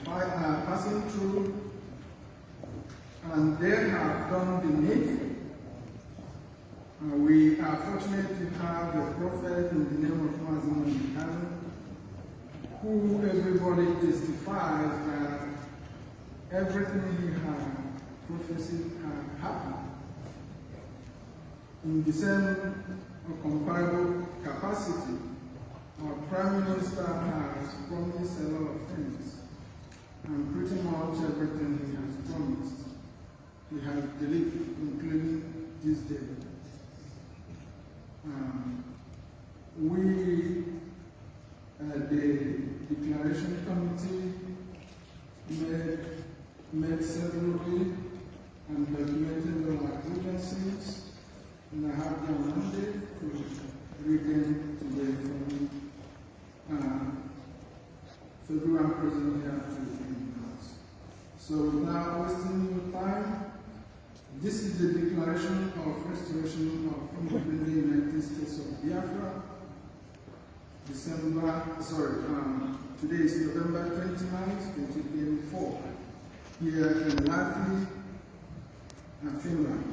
passing through, and they have done the needful. We are fortunate to have a prophet in the name of marginalization, who everybody testifies that everything he had prophesied had happened. In the same comparable capacity, our Prime Minister has promised a lot of things, and pretty much everything he has promised, he has delivered, including this day. The Declaration Committee made severally and documented our grievances, and I have the mandate to read them today for everyone present here to the House. So without wasting your time, this is the Declaration of Restoration of Independent United States of Biafra. Today is November 29th, 2024, here in Latvia and Finland.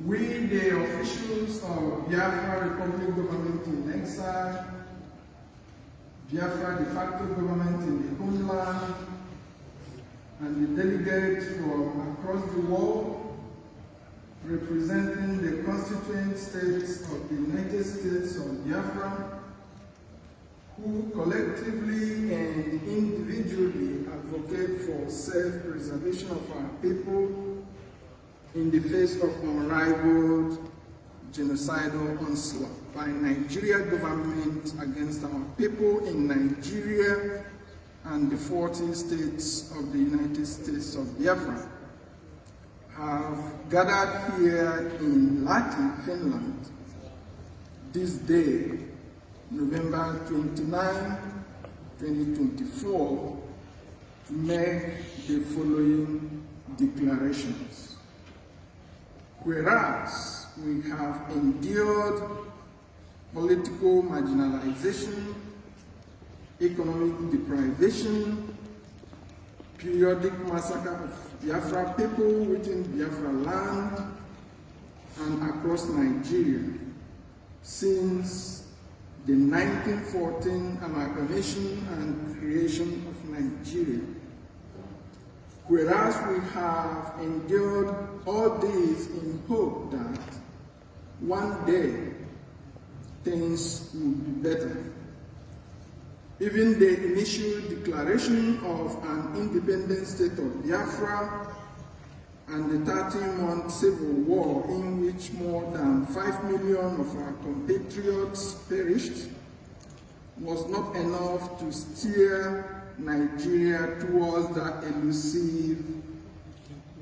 We, the officials of Biafra Republic government in exile, Biafra de facto government in the homeland, and the delegates from across the world, representing the constituent states of the United States of Biafra, who collectively and individually advocate for self-preservation of our people in the face of unrivaled genocidal onslaught by Nigeria government against our people in Nigeria and the 40 states of the United States of Biafra, have gathered here in Latvia, Finland, this day, November 29, 2024, to make the following declarations. Whereas we have endured political marginalization, economic deprivation, periodic massacre of Biafra people within Biafra land and across Nigeria since the 1914 amalgamation and creation of Nigeria. Whereas we have endured all this in hope that one day things will be better. Even the initial declaration of an independent state of Biafra and the 13-month civil war in which more than 5 million of our compatriots perished was not enough to steer Nigeria towards that elusive,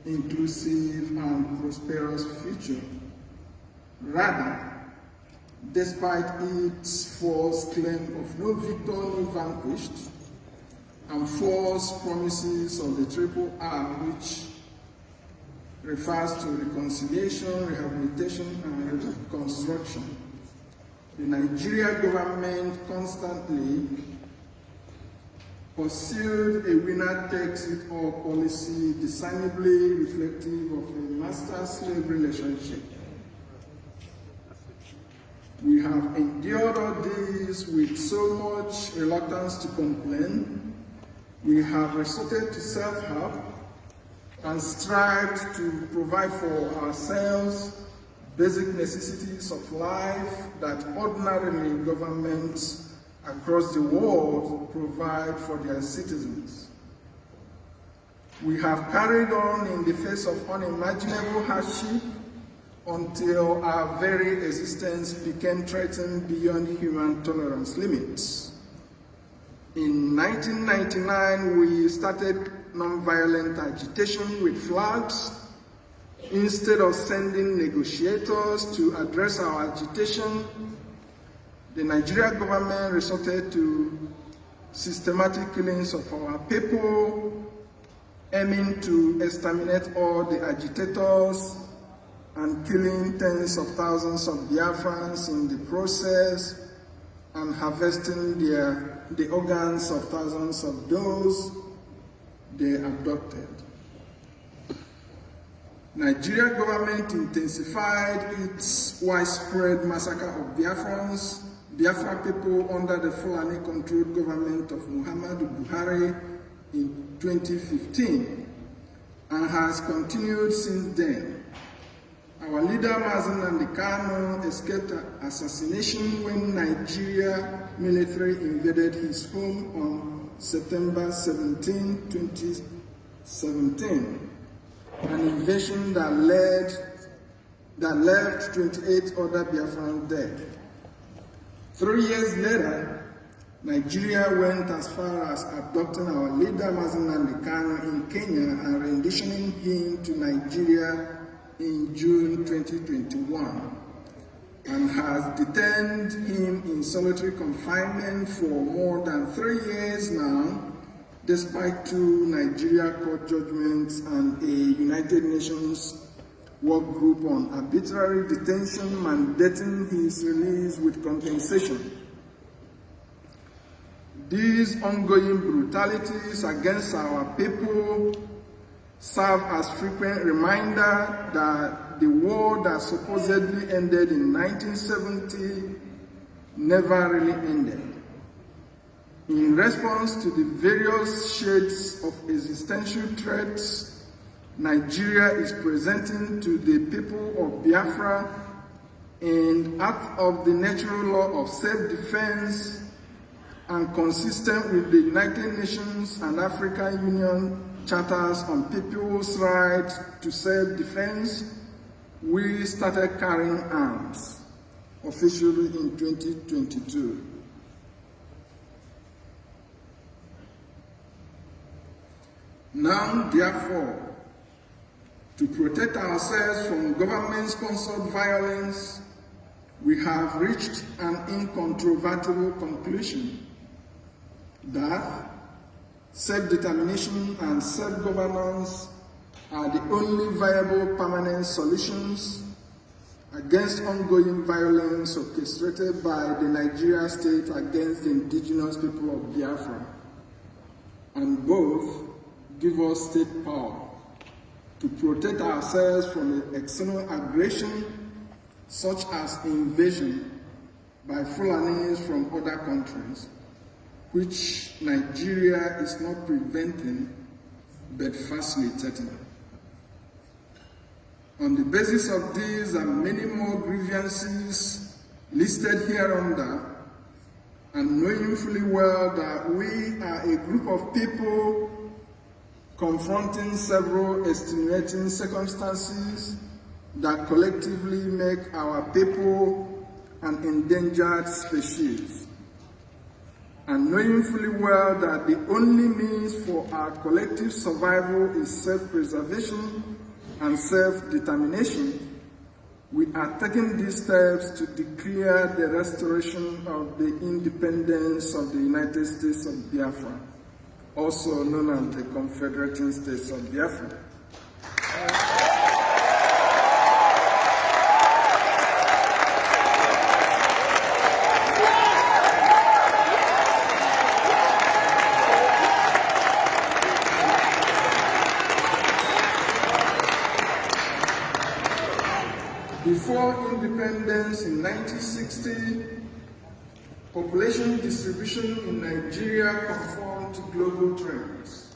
inclusive, and prosperous future. Rather, despite its false claim of no victor, no vanquished, and false promises of the Triple R, which refers to reconciliation, rehabilitation, and reconstruction, the Nigeria government constantly pursued a winner-takes-it-all policy discernibly reflective of a master-slave relationship. We have endured all this with so much reluctance to complain. We have resorted to self-help and strived to provide for ourselves basic necessities of life that ordinarily governments across the world provide for their citizens. We have carried on in the face of unimaginable hardship until our very existence became threatened beyond human tolerance limits. In 1999, we started nonviolent agitation with flags. Instead of sending negotiators to address our agitation, the Nigerian government resorted to systematic killings of our people, aiming to exterminate all the agitators and killing tens of thousands of Biafrans in the process, and harvesting the organs of thousands of those they abducted. Nigeria government intensified its widespread massacre of Biafra people under the Fulani-controlled government of Muhammadu Buhari in 2015 and has continued since then. Our leader Mazen Kanu escaped assassination when Nigeria military invaded his home on September 17, 2017, an invasion that left 28 other Biafrans dead. 3 years later, Nigeria went as far as abducting our leader Mazen Kanu in Kenya and renditioning him to Nigeria in June 2021, and has detained him in solitary confinement for more than 3 years now, despite 2 Nigeria court judgments and a United Nations work group on arbitrary detention mandating his release with compensation. These ongoing brutalities against our people serve as frequent reminder that the war that supposedly ended in 1970 never really ended. In response to the various shades of existential threats Nigeria is presenting to the people of Biafra in act of the natural law of self-defense and consistent with the United Nations and African Union charters on people's right to self-defense, we started carrying arms officially in 2022. Now, therefore, to protect ourselves from government-sponsored violence, we have reached an incontrovertible conclusion that self-determination and self-governance are the only viable permanent solutions against ongoing violence orchestrated by the Nigeria state against the indigenous people of Biafra, and both give us state power to protect ourselves from external aggression such as invasion by Fulanis from other countries, which Nigeria is not preventing but facilitating. On the basis of these and many more grievances listed hereunder, and knowing fully well that we are a group of people confronting several extenuating circumstances that collectively make our people an endangered species, and knowing fully well that the only means for our collective survival is self-preservation and self-determination, we are taking these steps to declare the restoration of the independence of the United States of Biafra, also known as the Confederating States of Biafra. Before independence in 1960, population distribution in Nigeria conformed to global trends,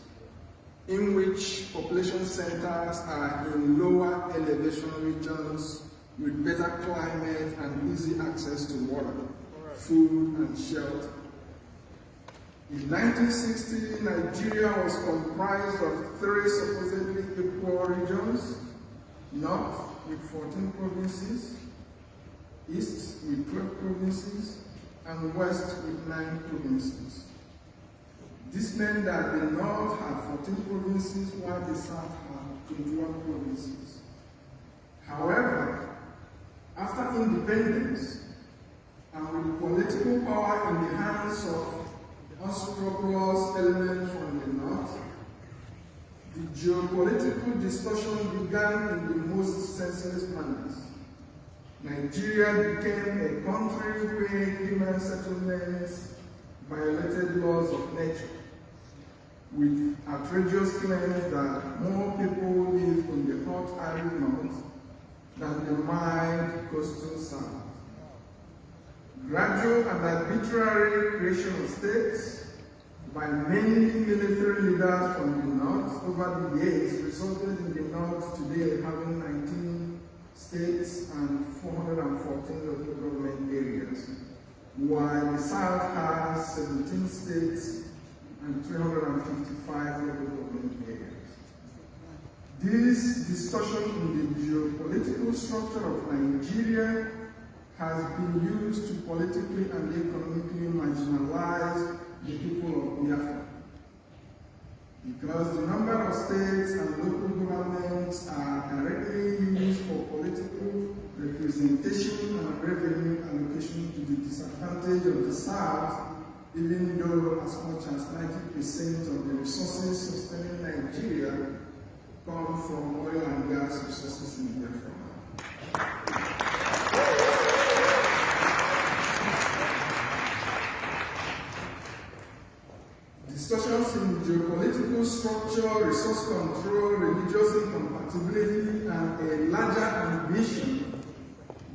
in which population centers are in lower elevation regions with better climate and easy access to water, food, and shelter. In 1960, Nigeria was comprised of 3 supposedly equal regions: North with 14 provinces, East with 12 provinces, and West with 9 provinces. This meant that the North had 14 provinces while the South had 21 provinces. However, after independence, and with political power in the hands of unscrupulous elements from the North, the geopolitical discussion began in the most senseless manners. Nigeria became a country where human settlements violated laws of nature, with outrageous claims that more people live in the hot arid north than the mild coastal south. Gradual and arbitrary creation of states by many military leaders from the north over the years resulted in the north today having 19 states and 414 local government areas, while the south has 17 states and 355 local government areas. This discussion in the geopolitical structure of Nigeria has been used to politically and economically marginalize the people of Biafra. Because the number of states and local governments are directly used for political representation and revenue allocation to the disadvantage of the South, even though as much as 90% of the resources sustaining Nigeria come from oil and gas resources in Biafra. Discussions in geopolitical structure, resource control, religious incompatibility, and a larger ambition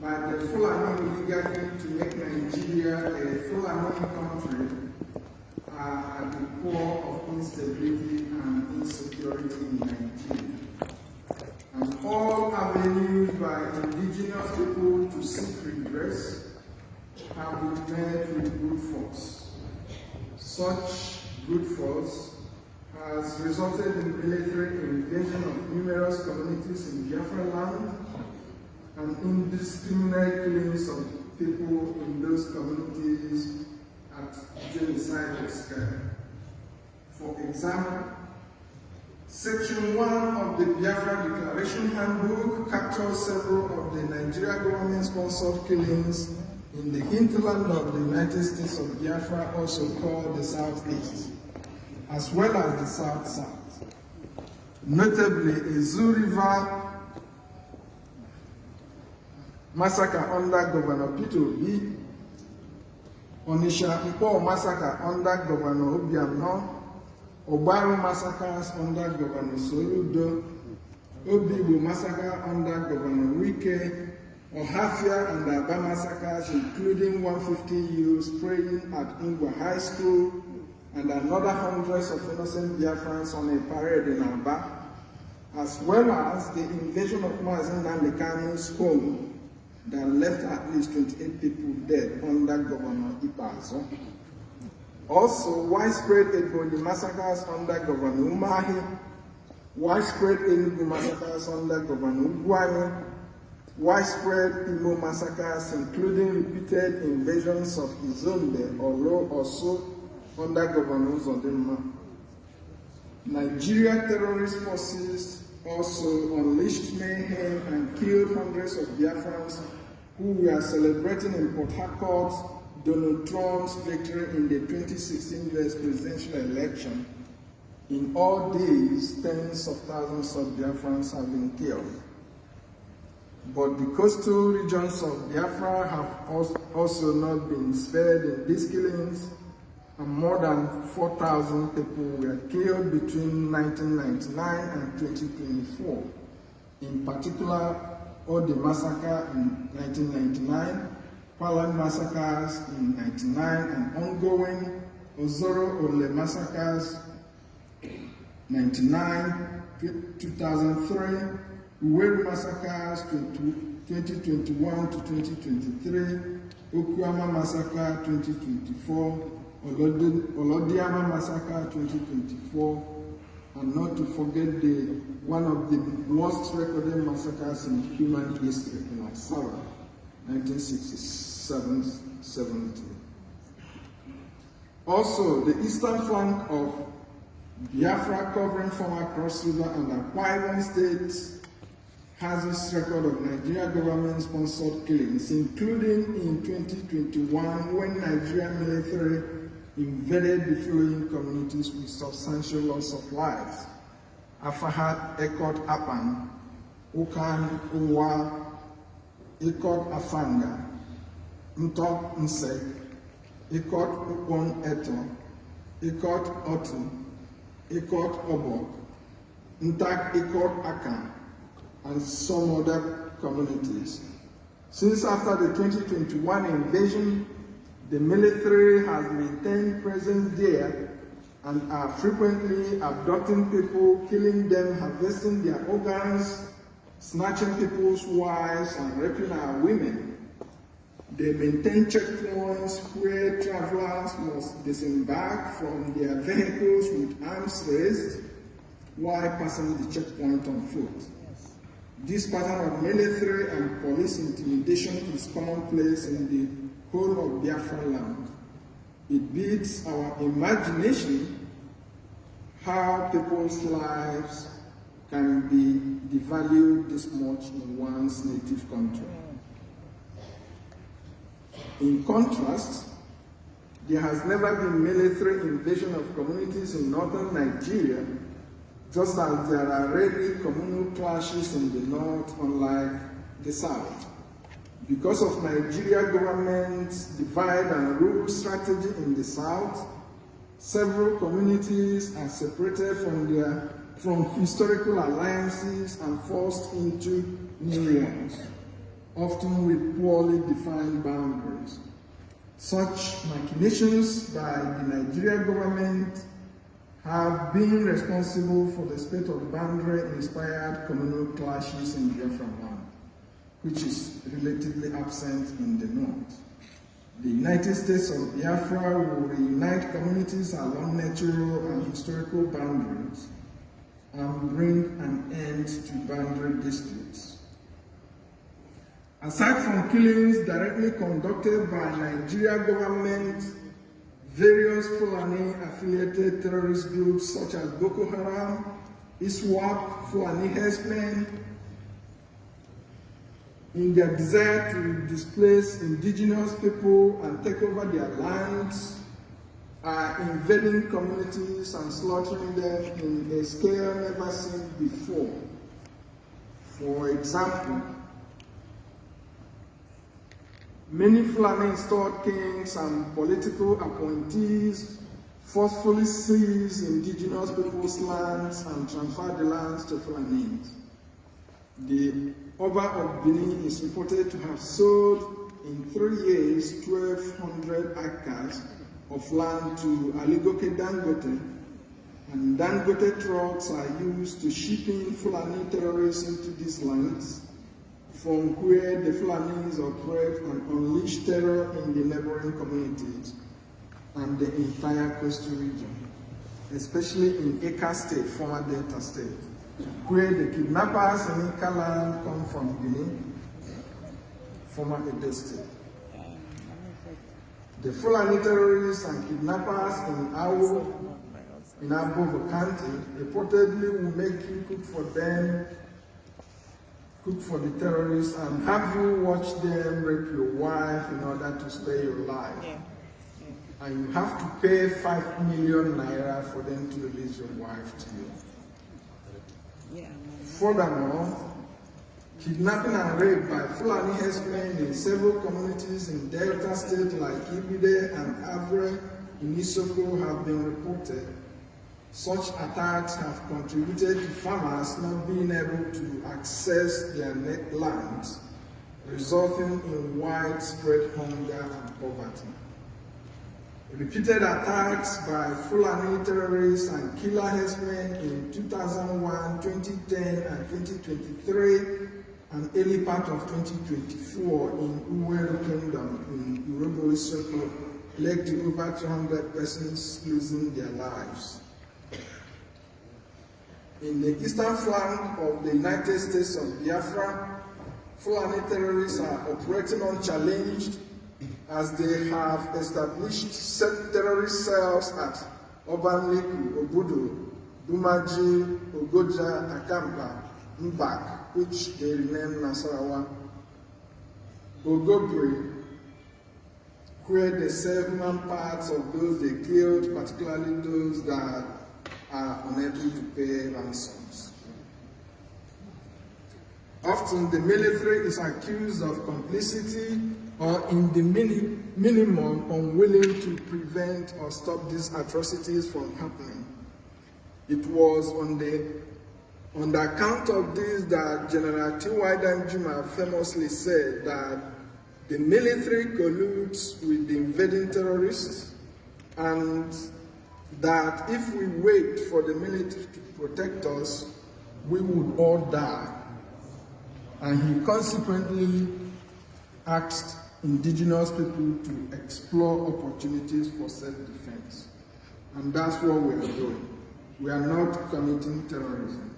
by the Fulani oligarchy to make Nigeria a Fulani country are at the core of instability and insecurity in Nigeria. And all avenues by indigenous people to seek redress have been met with brute force. Such brute force has resulted in military invasion of numerous communities in Biafra land and indiscriminate killings of people in those communities at genocidal scale. For example, Section 1 of the Biafra Declaration Handbook captures several of the Nigeria government-sponsored killings in the hinterland of the United States of Biafra, also called the Southeast, as well as the South-South. Notably, a Zoo River massacre under Governor Peter Obi, Onisha Mpo massacre under Governor Obiano, Obaru massacres under Governor Soludo, Obibo massacre under Governor Wike, Ohafia and Aba massacres, including 150 youths praying at Ngwa High School, and another hundreds of innocent Biafrans on a parade in Aba, as well as the invasion of Mazen Nnamdi Kanu's home that left at least 28 people dead under Governor Ipazo. Also, widespread Ebonyi massacres under Governor Umahi, widespread Enugu massacres under Governor Ugwani, widespread Imo massacres, including repeated invasions of Izombe, Oro, Oso, under Governor Zodema. Nigeria terrorist forces also unleashed mayhem and killed hundreds of Biafrans who were celebrating in Port Harcourt Donald Trump's victory in the 2016 US presidential election. In all days, tens of thousands of Biafrans have been killed. But the coastal regions of Biafra have also not been spared in these killings, and more than 4,000 people were killed between 1999 and 2024. In particular, Ode massacre in 1999, Palan massacres in 1999, and ongoing Ozoro Ole massacres 1999, 2003, Uweru massacres 2021 to 2023, Okuama massacre 2024, Olodiama massacre 2024, and not to forget one of the worst recorded massacres in human history in Asara, 1967-70. Also, the eastern flank of Biafra, covering former Cross River and Akwa Ibom states, has its record of Nigeria government-sponsored killings, including in 2021 when Nigerian military invaded the following communities with substantial loss of lives: Afahat, Ekot, Apan, Ukan, Uwa, Ikot Afanga, Mtok Nsek, Ikot Ukon Eto, Ikot Otu, Ikot Obok, Ntak Ikot Akan, and some other communities. Since after the 2021 invasion, the military has maintained presence there and are frequently abducting people, killing them, harvesting their organs, snatching people's wives, and raping our women. They maintain checkpoints where travelers must disembark from their vehicles with arms raised while passing the checkpoint on foot. This pattern of military and police intimidation is commonplace in the whole of Biafra land. It beats our imagination how people's lives can be devalued this much in one's native country. In contrast, there has never been military invasion of communities in northern Nigeria, just as there are rarely communal clashes in the north, unlike the south. Because of Nigeria government's divide and rule strategy in the south, several communities are separated from historical alliances and forced into new ones, often with poorly defined boundaries. Such machinations by the Nigerian government have been responsible for the spate of boundary-inspired communal clashes in Biafra land, which is relatively absent in the north. The United States of Biafra will reunite communities along natural and historical boundaries and bring an end to boundary disputes. Aside from killings directly conducted by Nigeria government, various Fulani-affiliated terrorist groups such as Boko Haram, ISWAP, Fulani herdsmen, in their desire to displace indigenous people and take over their lands, are invading communities and slaughtering them in a scale never seen before. For example, many Fulani installed kings and political appointees forcefully seize indigenous people's lands and transfer the lands to Fulanis. The Oba of Benin is reported to have sold in 3 years 1,200 acres of land to Aligoke Dangote, and Dangote trucks are used to ship in Fulani terrorists into these lands, from where the Fulanis operate and unleash terror in the neighboring communities and the entire coastal region, especially in Eka State, former Delta State, where the kidnappers in Eka land come from Benin, former Edo State. The Fulani terrorists and kidnappers in Abovo County reportedly will make you cook for the terrorists and have you watch them rape your wife in order to spare your life. Yeah. Yeah. And you have to pay 5 million naira for them to release your wife to you. Yeah. Furthermore, kidnapping and rape by Fulani herdsmen in several communities in Delta State like Ibide and Avre in Isoko have been reported. Such attacks have contributed to farmers not being able to access their lands, resulting in widespread hunger and poverty. Repeated attacks by Fulani terrorists and killer herdsmen in 2001, 2010, and 2023, and early part of 2024 in Uweru Kingdom in Urobo Isoko led to over 200 persons losing their lives. In the eastern flank of the United States of Biafra, Fulani terrorists are operating unchallenged as they have established terrorist cells at Obanliku, Obudu, Dumaji, Ogoja, Akampa, Mbak, which they renamed Nasarawa, Ogobri, where they sell human parts of those they killed, particularly those that are unable to pay ransoms. Often the military is accused of complicity or in the minimum unwilling to prevent or stop these atrocities from happening. It was on the account of this that General T.Y. Danjuma famously said that the military colludes with the invading terrorists, and that if we wait for the military to protect us, we would all die. And he consequently asked indigenous people to explore opportunities for self-defense. And that's what we are doing. We are not committing terrorism.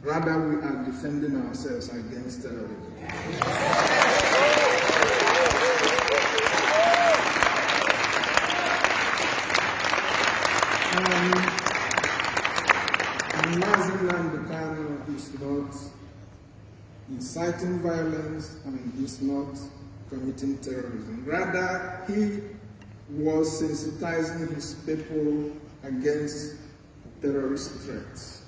Rather, we are defending ourselves against terrorism. And is not inciting violence and is not committing terrorism. Rather, he was sensitizing his people against terrorist threats.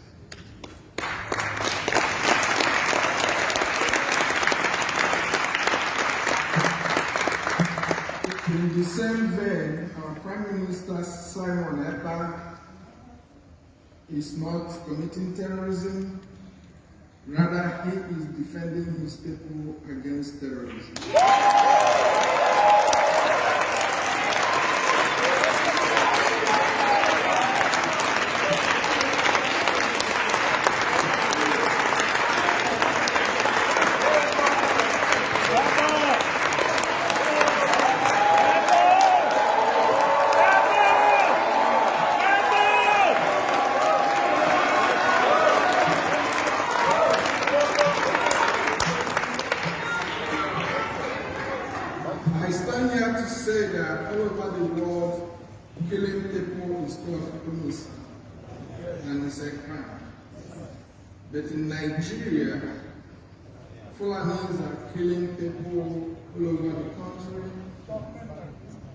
In the same vein, our Prime Minister Simon Ekpa is not committing terrorism. Rather, he is defending his people against terrorism. I stand here to say that all over the world, killing people is called homicide, and it's a crime. But in Nigeria, Fulanis are killing people all over the country.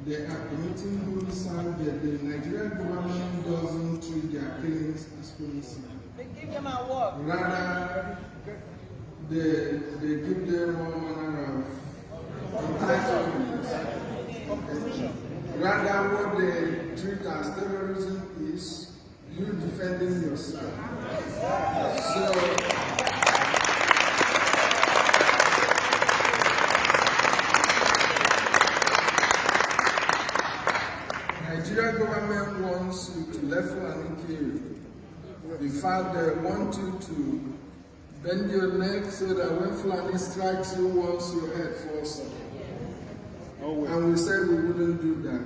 They are committing homicide, but the Nigerian government doesn't treat their killings as homicide. They give them a work. Rather, they give them all manner of entitlements. Rather, what they treat as terrorism is you defending yourself. So, Nigeria government wants you to level and kill you. In fact, they want you to bend your neck so that when Fulani strikes you once, your head falls off. And we said we wouldn't do that.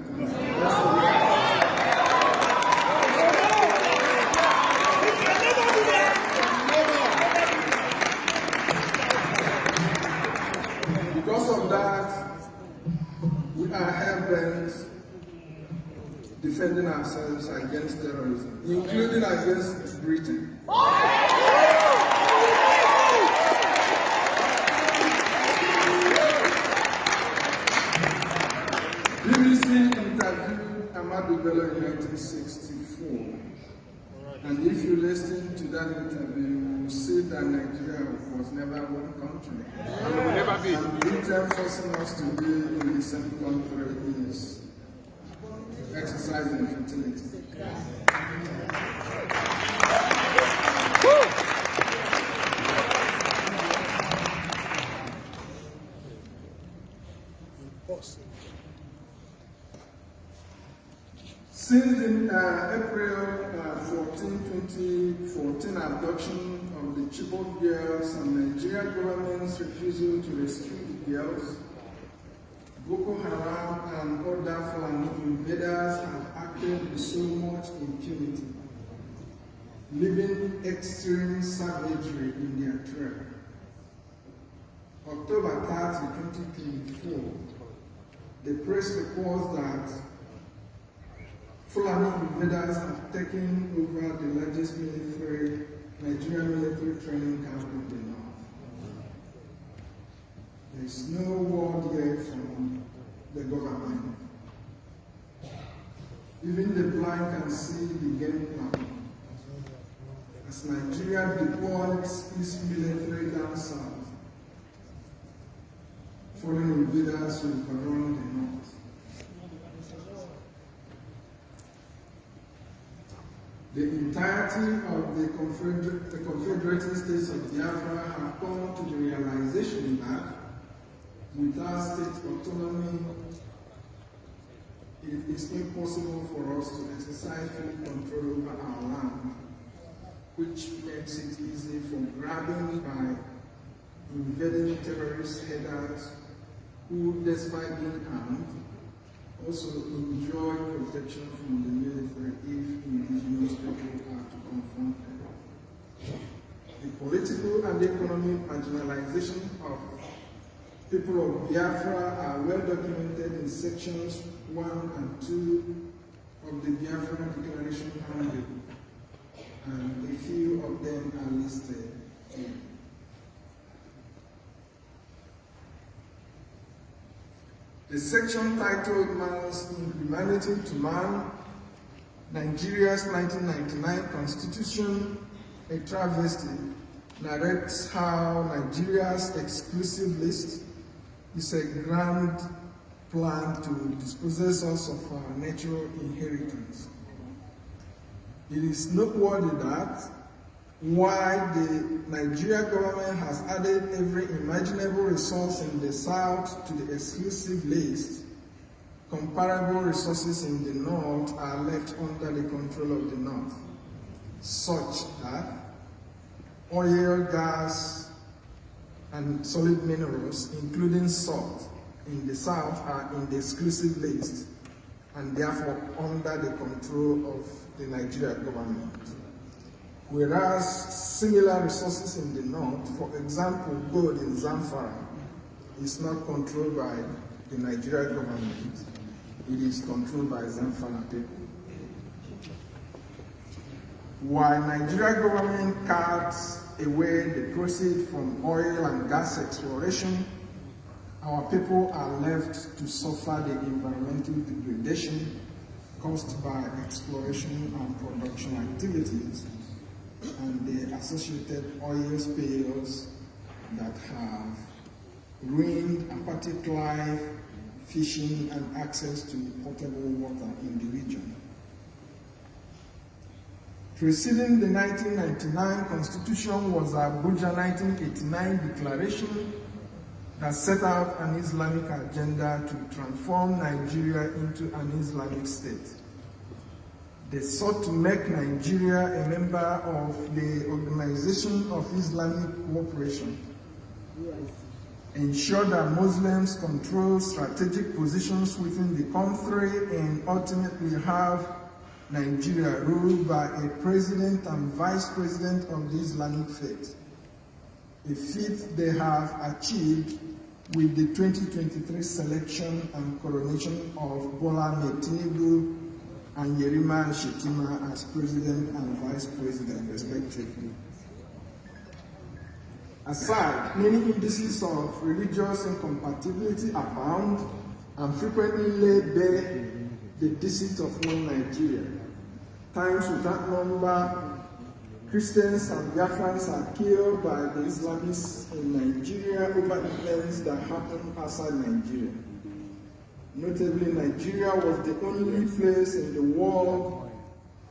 Because of that, we are hell-bent defending ourselves against terrorism, including against Britain. BBC interviewed Ahmadu Bello in 1964, and if you listen to that interview, you will see that Nigeria was never one country. And Britain forcing us to be in the same country is exercising futility. Since the April 14, 2014 abduction of the Chibok girls and Nigeria government's refusal to rescue the girls, Boko Haram and other Fulani invaders have acted with so much impunity, leaving extreme savagery in their trail. October 30, 2024, the press reports that Fulani invaders have taken over the largest Nigerian military training camp in the north. There is no word yet from the government. Even the blind can see the game plan. As Nigeria deploys its military down south, foreign invaders who overrun the north. The entirety of the Confederated States of Biafra have come to the realization that without state autonomy, it is impossible for us to exercise full control over our land, which makes it easy for grabbing by invading terrorist headers who, despite being armed, also enjoy protection from the military if indigenous people are to confront them. The political and economic marginalization of people of Biafra are well documented in sections 1 and 2 of the Biafra Declaration Handbook, and a few of them are listed here. The section titled Man's Inhumanity to Man, Nigeria's 1999 Constitution, a travesty, narrates how Nigeria's exclusive list is a grand plan to dispossess us of our natural inheritance. It is noteworthy that while the Nigeria government has added every imaginable resource in the south to the exclusive list, comparable resources in the north are left under the control of the north, such that oil, gas, and solid minerals, including salt, in the south are in the exclusive list and therefore under the control of the Nigeria government. Whereas similar resources in the north, for example, gold in Zamfara, is not controlled by the Nigeria government, it is controlled by Zamfara people. While Nigeria government cuts away the proceeds from oil and gas exploration, our people are left to suffer the environmental degradation caused by exploration and production activities and the associated oil spills that have ruined aquatic life, fishing, and access to potable water in the region. Preceding the 1999 Constitution was the Abuja 1989 Declaration that set out an Islamic agenda to transform Nigeria into an Islamic state. They sought to make Nigeria a member of the Organization of Islamic Cooperation, ensure that Muslims control strategic positions within the country, and ultimately have Nigeria ruled by a president and vice president of the Islamic faith, a feat they have achieved with the 2023 selection and coronation of Bola Tinubu and Yerima Shetima as president and vice president, respectively. Aside, many indices of religious incompatibility abound and frequently lay bare the deceit of one Nigeria. Times without number, Christians and Biafrans are killed by the Islamists in Nigeria over events that happen outside Nigeria. Notably, Nigeria was the only place in the world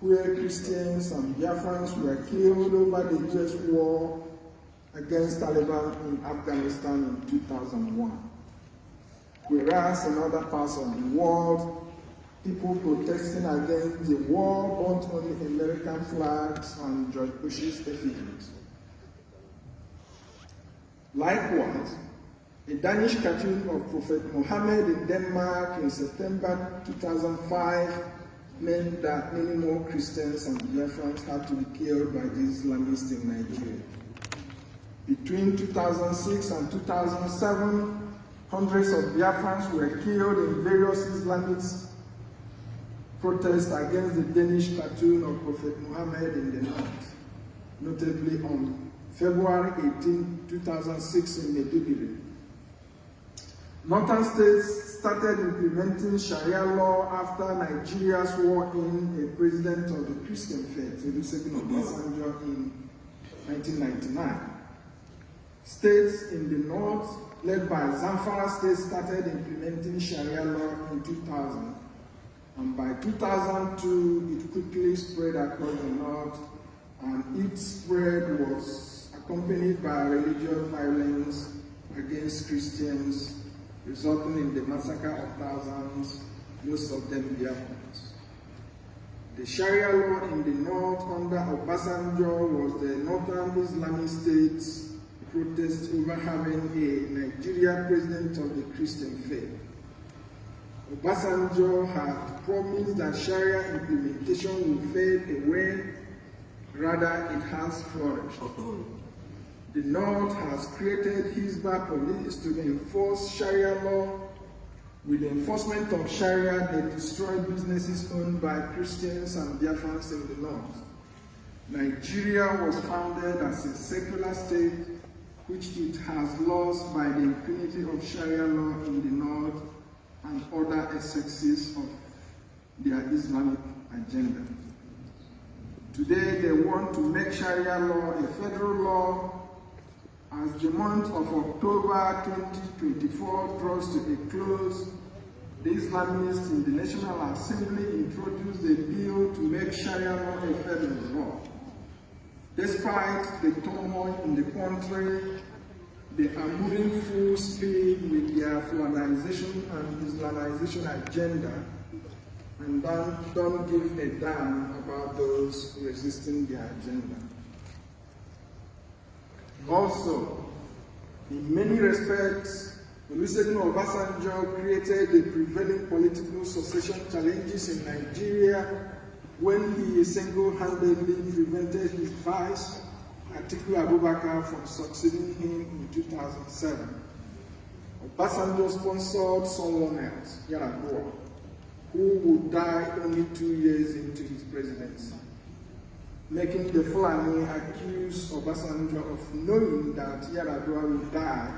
where Christians and Biafrans were killed over the US war against Taliban in Afghanistan in 2001. Whereas in other parts of the world, people protesting against the war burnt only American flags and George Bush's effigies. Likewise, a Danish cartoon of Prophet Muhammad in Denmark in September 2005 meant that many more Christians and Biafrans had to be killed by the Islamists in Nigeria. Between 2006 and 2007, hundreds of Biafrans were killed in various Islamist protests against the Danish cartoon of Prophet Muhammad in the north, notably on February 18, 2006 in Maiduguri. Northern states started implementing Sharia law after Nigeria's swore in a president of the Christian faith, Olusegun Obasanjo, in 1999. States in the north led by Zamfara State, started implementing Sharia law in 2000. And by 2002, it quickly spread across the north, and its spread was accompanied by religious violence against Christians, resulting in the massacre of thousands, most of them Biafrans. The Sharia law in the north under Obasanjo was the northern Islamic states' protest over having a Nigerian president of the Christian faith. Obasanjo had promised that Sharia implementation will fade away, rather it has flourished. The North has created Hizbah police to enforce Sharia law. With the enforcement of Sharia, they destroy businesses owned by Christians and Biafrans in the North. Nigeria was founded as a secular state, which it has lost by the impunity of Sharia law in the North and other excesses of their Islamic agenda. Today, they want to make Sharia law a federal law. As the month of October 2024 draws to a close, the Islamists in the National Assembly introduced a bill to make Sharia law a federal law. Despite the turmoil in the country, they are moving full speed with their Fulanization and Islamization agenda, and don't give a damn about those resisting their agenda. Also, in many respects, Olusegun Obasanjo created the prevailing political succession challenges in Nigeria when he single-handedly prevented his vice, Atiku Abubakar, from succeeding him in 2007. Obasanjo sponsored someone else, Yar'Adua, who would die only 2 years into his presidency, making the Fulani accuse Obasanjo of knowing that Yar'Adua would die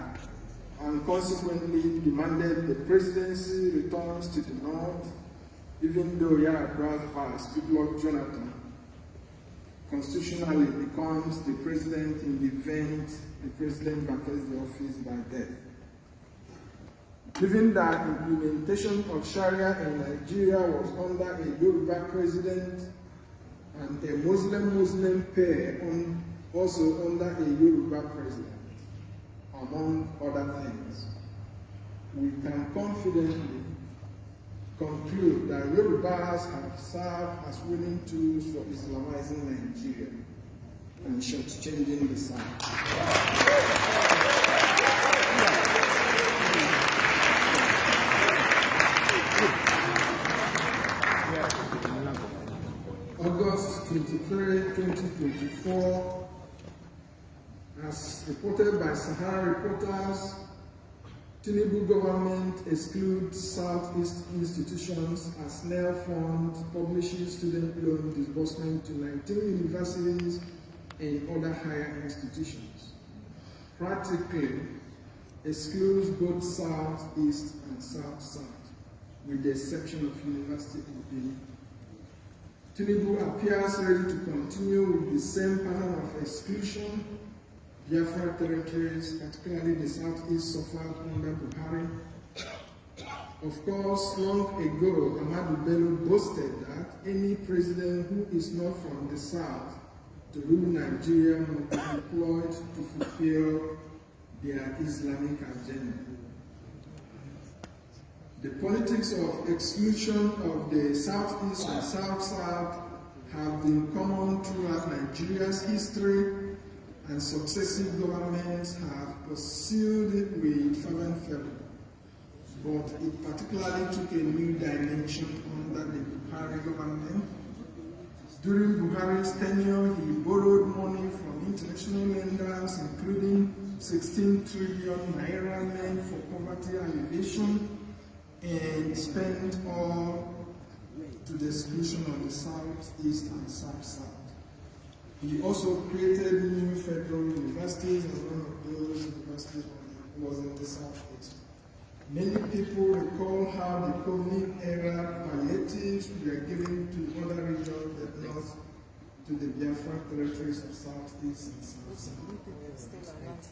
and consequently demanded the presidency returns to the north, even though Yar'Adua's vice, Goodluck Jonathan, constitutionally becomes the president in the event the president vacates the office by death. Given that implementation of Sharia in Nigeria was under a Yoruba president and a Muslim pair also under a Yoruba president, among other things, we can confidently conclude that Yorubas have served as willing tools for Islamizing Nigeria and shortchanging the South. August 23, 2024, as reported by Sahara reporters, Tinubu government excludes Southeast institutions as NEL Fund publishes student loan disbursement to 19 universities and other higher institutions. Practically excludes both Southeast and South-South, with the exception of University of Benin. Tinubu appears ready to continue with the same pattern of exclusion. Biafra territories, particularly the Southeast, suffered under Buhari. Of course, long ago, Ahmadu Bello boasted that any president who is not from the South to rule Nigeria must be employed to fulfill their Islamic agenda. The politics of exclusion of the Southeast and South-South have been common throughout Nigeria's history, and successive governments have pursued it with fervent fervor. But it particularly took a new dimension under the Buhari government. During Buhari's tenure, he borrowed money from international lenders, including 16 trillion naira meant for poverty alleviation, and spent all to the exclusion of the Southeast and South-South. He also created new federal universities, and one of those universities was in the Southeast. Many people recall how the COVID-era palliatives were given to other regions but not to the Biafra territories of Southeast and South-South.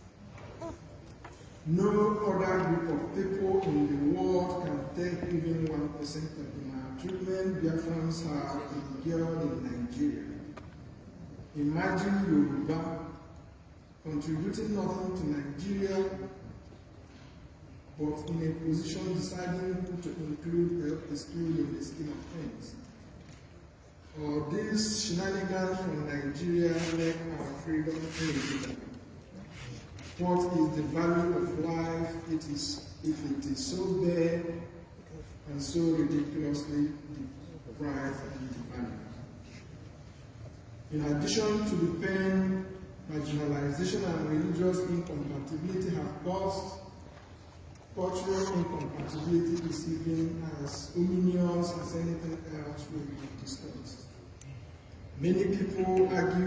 No other group of people in the world can take even 1% of the maltreatment Biafrans have endured in Nigeria. Imagine Yoruba contributing nothing to Nigeria, but in a position deciding who to include or exclude in the scheme of things. Or these shenanigans from Nigeria make our freedom illegal. What is the value of life if it is so bare and so ridiculously deprived and devalued? In addition to the pain, marginalization and religious incompatibility have caused, cultural incompatibility is even as ominous as anything else we have discussed. Many people argue